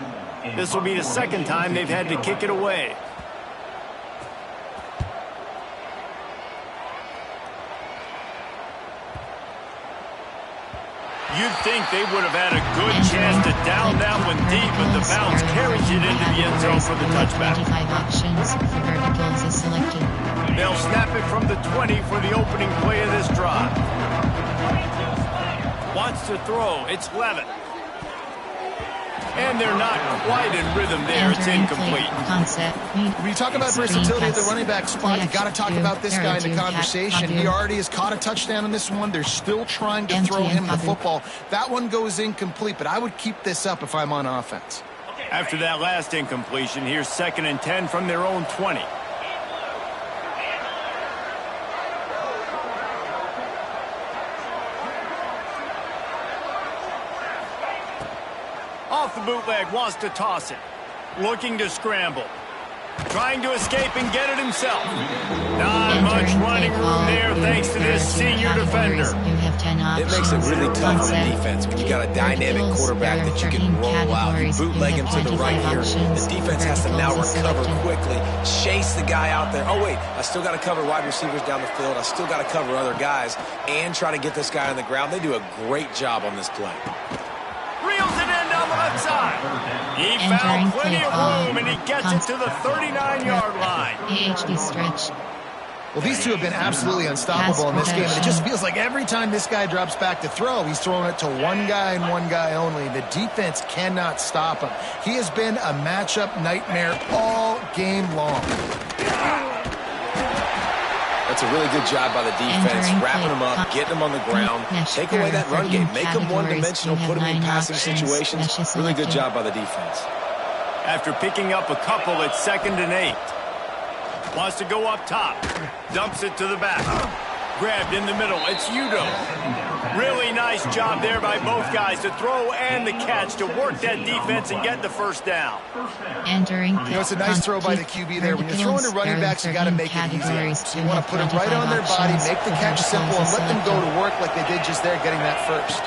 This will be the second time they've had to kick it away. You'd think they would have had a good chance to down that one deep, but the bounce carries it into the end zone for the touchback. 25 options for verticals is selected. They'll snap it from the 20 for the opening play of this drive. Wants to throw. It's Levitt. And they're not quite in rhythm there. It's incomplete. When you talk about versatility at the running back spot, you got to talk about this guy in the conversation. He already has caught a touchdown on this one. They're still trying to throw him the football. That one goes incomplete, but I would keep this up if I'm on offense. After that last incompletion, here's 2nd and 10 from their own 20. Off the bootleg, wants to toss it. Looking to scramble. Trying to escape and get it himself. Not much running room there thanks to this senior defender. It makes it really tough on the defense when you got a dynamic quarterback that you can roll out. You bootleg him to the right here. The defense has to now recover quickly, chase the guy out there. Oh, wait, I still got to cover wide receivers down the field. I still got to cover other guys and try to get this guy on the ground. They do a great job on this play. Reels it in down the left side. He found plenty of room, and he gets it to the 39-yard line. AHD stretch. Well, these two have been absolutely unstoppable in this game, and it just feels like every time this guy drops back to throw, he's throwing it to one guy and one guy only. The defense cannot stop him. He has been a matchup nightmare all game long. That's a really good job by the defense, wrapping them up, getting them on the ground, take away that run game, make them one-dimensional, put them in passing situations. Really good job by the defense. After picking up a couple, it's 2nd and 8. Wants to go up top. Dumps it to the back. Grabbed in the middle. It's Udo. Really nice job there by both guys to throw and the catch to work that defense and get the first down. It's a nice throw by the QB there. When you're throwing to running backs, you got to make it easy. So you want to put it right on their body, make the catch simple, and let them go to work like they did just there, getting that first.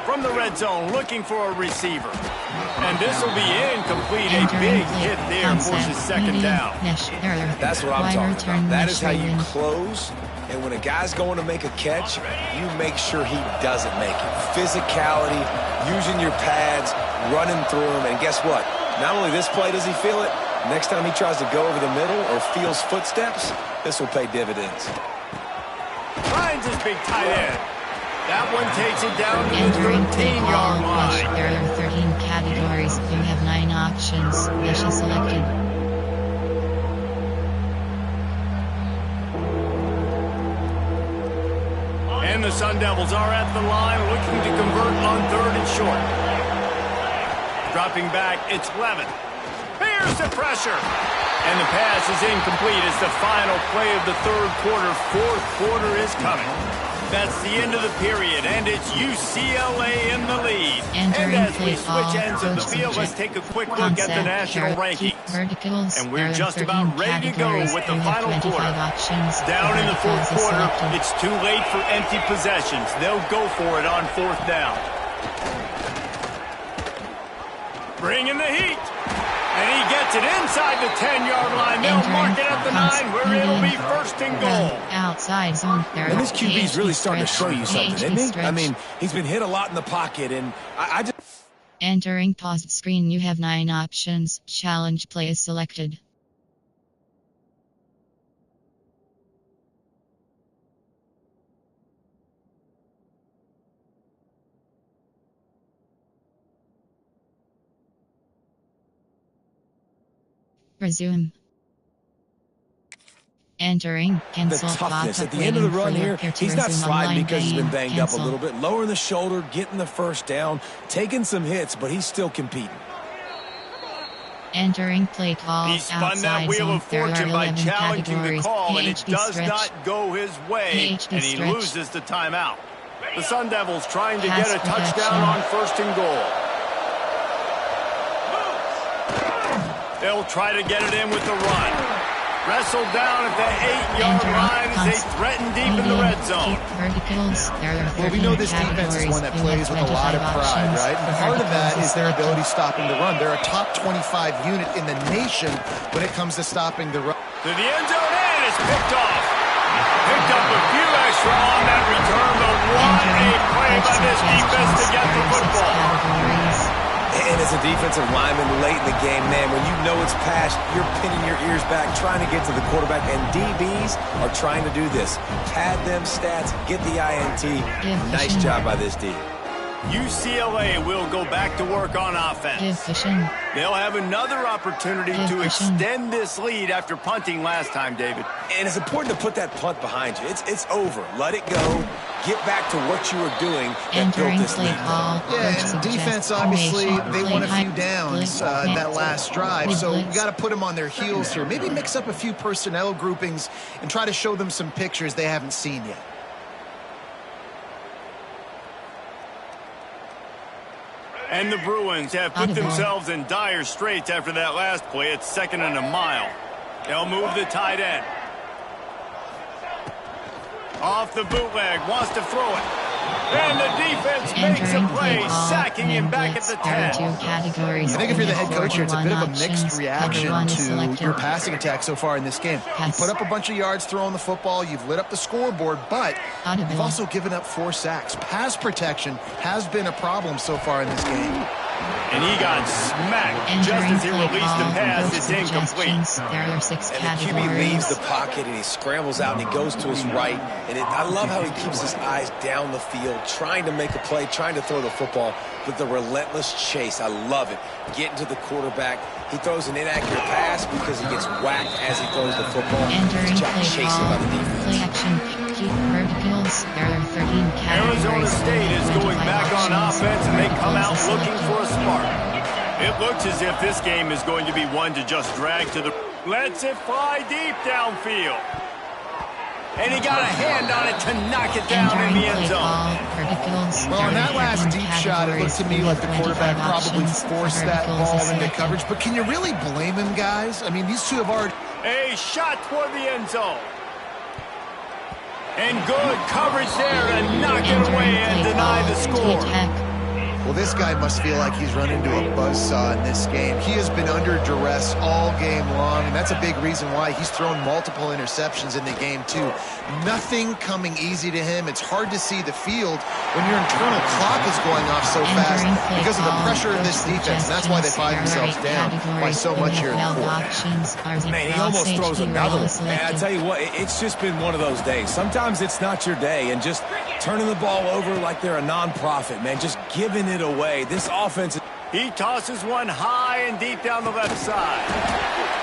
From the red zone, looking for a receiver. And this will be incomplete. A big hit there forces 2nd down. That's what I'm talking about. That is how you close. And when a guy's going to make a catch, you make sure he doesn't make it. Physicality, using your pads, running through him. And guess what? Not only this play does he feel it, Next time he tries to go over the middle or feels footsteps, this will pay dividends. Finds his big tight end. That one takes it down to the Entering 13-yard line. There are 13 categories. You have 9 options. Mesh is selected. And the Sun Devils are at the line looking to convert on 3rd and short. Dropping back, it's Levin. Here's the pressure. And the pass is incomplete. It's the final play of the 3rd quarter. 4th quarter is coming. That's the end of the period, and it's UCLA in the lead. And as we switch ends of the field, let's take a quick look at the national rankings. And we're just about ready to go with the final quarter. Down in the 4th quarter, it's too late for empty possessions. They'll go for it on 4th down. Bring in the heat. And he gets it inside the 10-yard line. They'll mark it at the 9, where it'll be 1st and goal. Outside zone. And this QB's really starting to show you something, isn't he? I mean, he's been hit a lot in the pocket, and I just... Entering paused screen, you have 9 options. Challenge play is selected. Resume. Entering. Cancel. The toughness at the end of the run here, he's not sliding because he's been banged up a little bit. Lowering the shoulder, getting the 1st down, taking some hits, but he's still competing. Entering play call. He spun that wheel of fortune by challenging the call, and it does not go his way, and he loses the timeout. The Sun Devils trying to get a touchdown on 1st and goal. They'll try to get it in with the run. Wrestled down at the 8-yard line as they threaten deep in the red zone. Well, we know this defense is one that plays with a lot of pride, right? And part of that is their ability stopping the run. They're a top 25 unit in the nation when it comes to stopping the run. To the end zone, and it's picked off. Picked up a few extra on that return, but what a play by this defense to get the football. And as a defensive lineman late in the game, man, when you know it's past, you're pinning your ears back, trying to get to the quarterback, and DBs are trying to do this. Pad them stats, get the INT. Nice job by this D. UCLA will go back to work on offense. They'll have another opportunity to extend this lead after punting last time, David. And it's important to put that punt behind you. It's over. Let it go. Get back to what you were doing and build this lead. Yeah, and defense, obviously, they won a few downs that last drive, so you got to put them on their heels here. Maybe mix up a few personnel groupings and try to show them some pictures they haven't seen yet. And the Bruins have put themselves in dire straits after that last play. It's 2nd and a mile. They'll move the tight end. Off the bootleg, wants to throw it. And the defense makes a play, sacking him back at the 10. I think if you're the head coach here, it's a bit of a mixed reaction to your passing attack so far in this game. You put up a bunch of yards throwing the football, you've lit up the scoreboard, but you've also given up 4 sacks. Pass protection has been a problem so far in this game. And he got smacked just as he released the pass. It's incomplete. There are 6 and the QB leaves the pocket and he scrambles out and he goes to his right. And I love how he keeps his eyes down the field, trying to make a play, trying to throw the football, but the relentless chase. I love it. Getting to the quarterback. He throws an inaccurate pass because he gets whacked as he throws the football. He's chasing by the defense. Play action, keep verticals. There are 13 categories. Arizona State is going back on offense, and they come out looking for a spark. It looks as if this game is going to be one to just drag to the... Lets it fly deep downfield. And he got a hand on it to knock it down in the end zone. Well, on that last deep shot, it looked to me like the quarterback probably forced that ball into coverage. But can you really blame him, guys? I mean, these two have already... A shot toward the end zone. And good coverage there to knock it away and deny the score. Well, this guy must feel like he's run into a buzzsaw in this game. He has been under duress all game long, and that's a big reason why he's thrown multiple interceptions in the game, too. Nothing coming easy to him. It's hard to see the field when your internal clock is going off so fast because of the pressure of this defense, and that's why they find themselves down by so much here in the fourth. Man, he almost throws another one. Man, I tell you what, it's just been one of those days. Sometimes it's not your day, and just turning the ball over like they're a non-profit, man, just giving it away. This offense... He tosses one high and deep down the left side.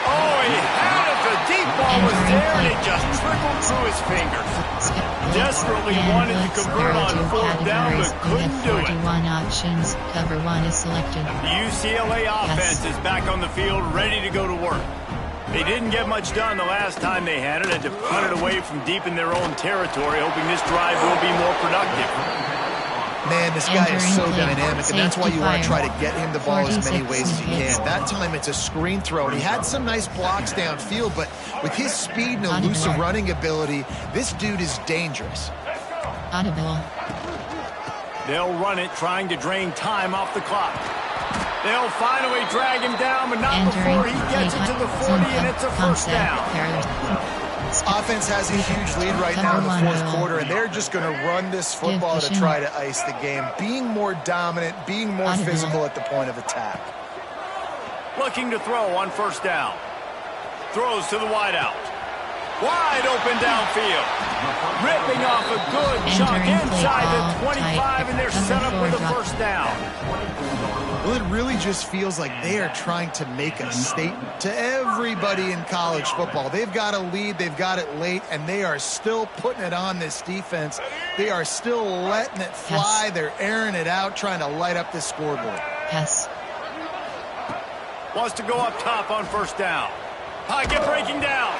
Oh, he had it. The deep ball was there, and it just trickled through his fingers. Desperately wanted to convert on fourth down, but couldn't do it. 41 options. Cover 1 is selected. The UCLA offense is back on the field, ready to go to work. They didn't get much done the last time they had it. Had to punt it away from deep in their own territory, hoping this drive will be more productive. Man, this guy is so dynamic, and that's why you want to try to get him the ball as many ways as you can. That time it's a screen throw, and he had some nice blocks downfield, but with his speed and elusive running ability, this dude is dangerous. Audible. They'll run it, trying to drain time off the clock. They'll finally drag him down, but not before he gets it to the 40, and it's a first down. Offense has a huge lead right now in the fourth quarter, and they're just going to run this football to try to ice the game, being more dominant, being more physical at the point of attack. Looking to throw on first down. Throws to the wideout. Wide open downfield. Ripping off a good chunk inside the 25, and they're set up with a first down. Well, it really just feels like they are trying to make a statement to everybody in college football. They've got a lead, they've got it late, and they are still putting it on this defense. They are still letting it fly. They're airing it out, trying to light up this scoreboard. Yes. Wants to go up top on first down. Pocket breaking down.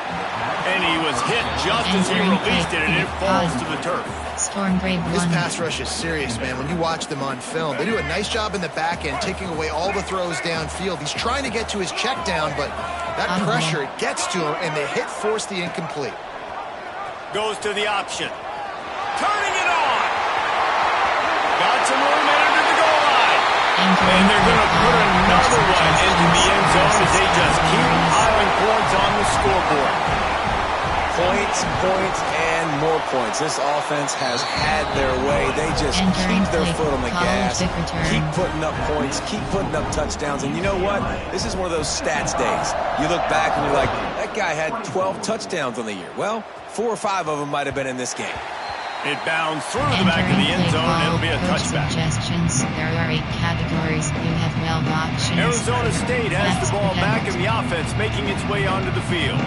And he was hit just as he released it, and it falls to the turf. This pass rush is serious, man. When you watch them on film, they do a nice job in the back end, taking away all the throws downfield. He's trying to get to his check down, but that pressure gets to him, and the hit forced the incomplete. Goes to the option. Turning it on. Got some room into the goal line. And they're going to put another one into the end zone as they just keep piling points on the scoreboard. Points, and more points. This offense has had their way. They just keep their foot on the gas, keep putting up points, keep putting up touchdowns. And you know what? This is one of those stats days. You look back and you're like, that guy had 12 touchdowns on the year. Well, 4 or 5 of them might have been in this game. It bounds through the back of the end zone, and it'll be a touchback. Suggestions. There are 8 categories. You have 12 options. Arizona State has the ball back, and the offense making its way onto the field.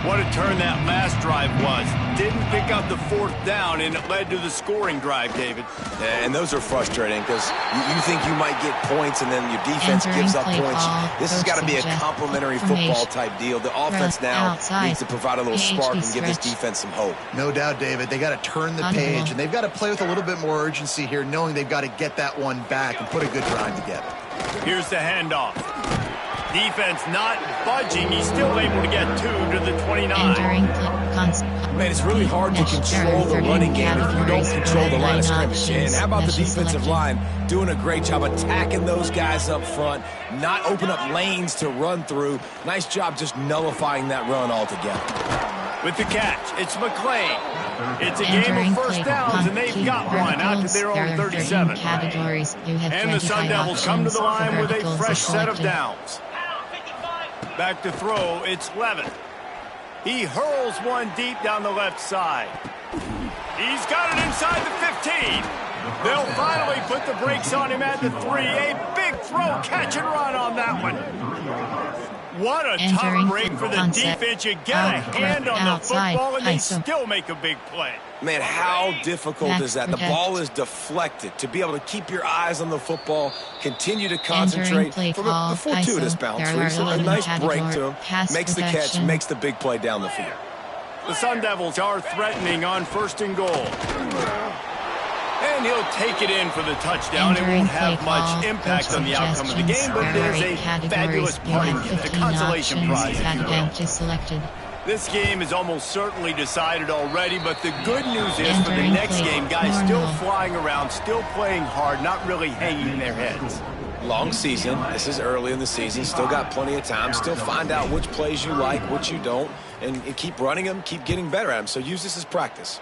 What a turn that last drive was. Didn't pick up the fourth down, and it led to the scoring drive, David. Yeah, and those are frustrating because you think you might get points, and then your defense gives up points. This has got to be a complementary football type deal. The offense now needs to provide a little spark and give this defense some hope. No doubt, David. They got to turn the page, and they've got to play with a little bit more urgency here, knowing they've got to get that one back and put a good drive together. Here's the handoff. Defense not budging. He's still able to get 2 to the 29. Man, it's really hard to control the running game if you don't control the line of scrimmage. And how about the defensive line doing a great job attacking those guys up front, not open up lanes to run through. Nice job just nullifying that run altogether. With the catch, it's McClain. It's a game of first downs, and they've got one out to their own 37. And the Sun Devils come to the line with a fresh set of downs. Back to throw, it's Levin. He hurls one deep down the left side. He's got it inside the 15. They'll finally put the brakes on him at the 3. A big throw, catch and run on that one. What a tough break for the defense. You get a hand on the football, and they still make a big play. Man, how difficult is that? The ball is deflected. To be able to keep your eyes on the football, continue to concentrate from a fortuitous bounce. A nice break to him, makes the catch, makes the big play down the field. The Sun Devils are threatening on 1st and goal. And he'll take it in for the touchdown. It won't have much impact on the outcome of the game, but there's a fabulous parting gift, a consolation prize, if you will. This game is almost certainly decided already, but the good news is for the next game, guys still flying around, still playing hard, not really hanging their heads. Long season. This is early in the season. Still got plenty of time. Still find out which plays you like, which you don't, and keep running them, keep getting better at them. So use this as practice.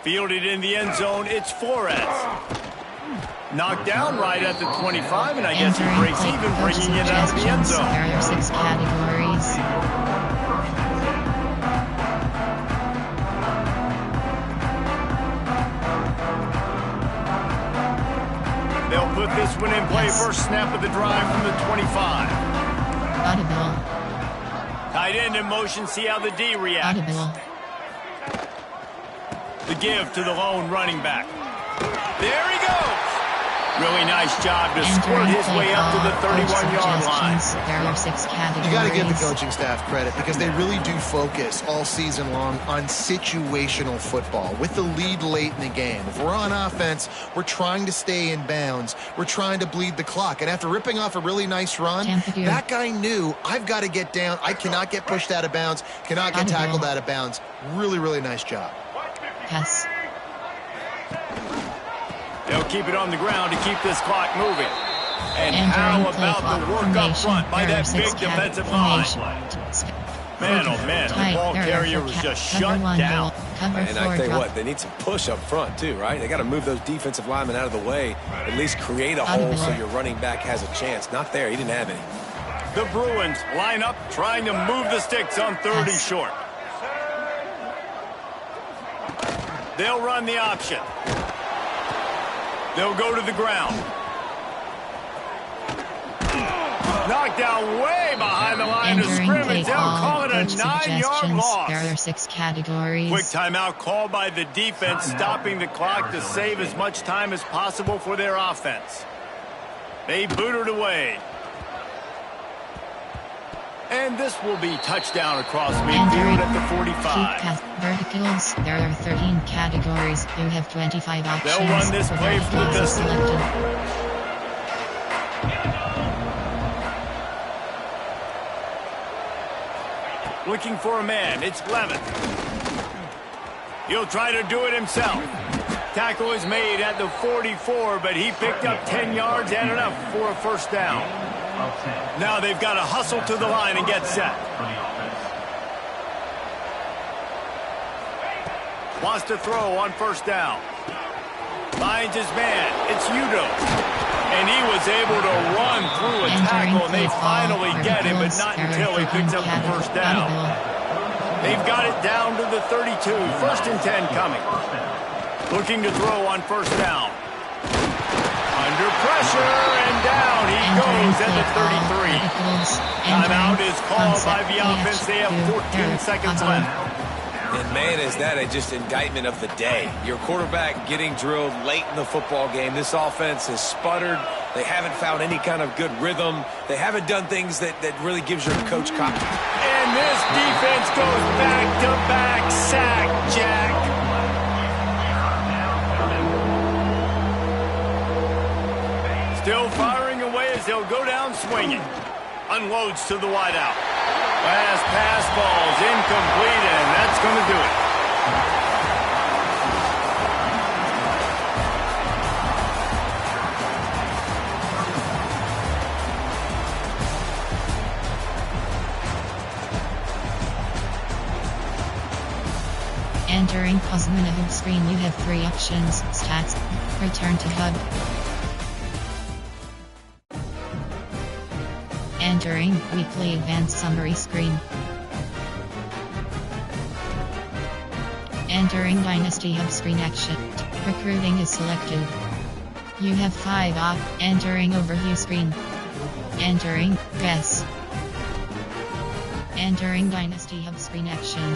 Fielded in the end zone, it's Flores. Knocked down right at the 25, and I guess he breaks even, bringing it out of the end zone. There are 6 categories. They'll put this one in play. First snap of the drive from the 25. Audible. Tight end in motion, see how the D reacts. Audible. The give to the lone running back. There he goes. Really nice job to squirt his way up to the 31-yard line. There are 6 categories. You got to give the coaching staff credit because they really do focus all season long on situational football with the lead late in the game. If we're on offense, we're trying to stay in bounds. We're trying to bleed the clock. And after ripping off a really nice run, that guy knew, I've got to get down. I cannot get pushed out of bounds, cannot get tackled out of bounds. Really, really nice job. Yes. They'll keep it on the ground to keep this clock moving. And how about the work up front by that big defensive line? Man, oh man, the ball carrier was just shut down. And I tell you what, they need some push up front too, right? They got to move those defensive linemen out of the way, at least create a hole so your running back has a chance. Not there, he didn't have any. The Bruins line up, trying to move the sticks on 3rd and short. They'll run the option. They'll go to the ground. Knocked down way behind the line of scrimmage. They'll call it a 9-yard loss. There are 6 categories. Quick timeout called by the defense, stopping the clock to save as much time as possible for their offense. They boot it away. And this will be touchdown across midfield at the 45. Verticals. There are 13 categories. You have 25 options. They'll run this play from the distance. Looking for a man. It's Lemon. He'll try to do it himself. Tackle is made at the 44, but he picked up 10 yards and enough for a first down. Now they've got to hustle to the line and get set. Wants to throw on first down. Finds his man. It's Udo. And he was able to run through a tackle, and they finally get him, but not until he picks up the first down. They've got it down to the 32. 1st and 10 coming. Looking to throw on first down. Under pressure, and down he goes at the 33. Timeout is called by the offense. They have 14 seconds left. And man, is that just indictment of the day. Your quarterback getting drilled late in the football game. This offense has sputtered. They haven't found any kind of good rhythm. They haven't done things that really gives your coach confidence. And this defense goes back-to-back sack, Jack. Still firing away as they'll go down swinging. Unloads to the wideout. Last pass falls incomplete, and that's going to do it. Entering Cosmina hub screen, you have 3 options: stats, return to hub. Entering weekly advanced summary screen. Entering Dynasty Hub screen action. Recruiting is selected. You have 5 op. Entering overview screen. Entering guess. Entering Dynasty Hub screen actions.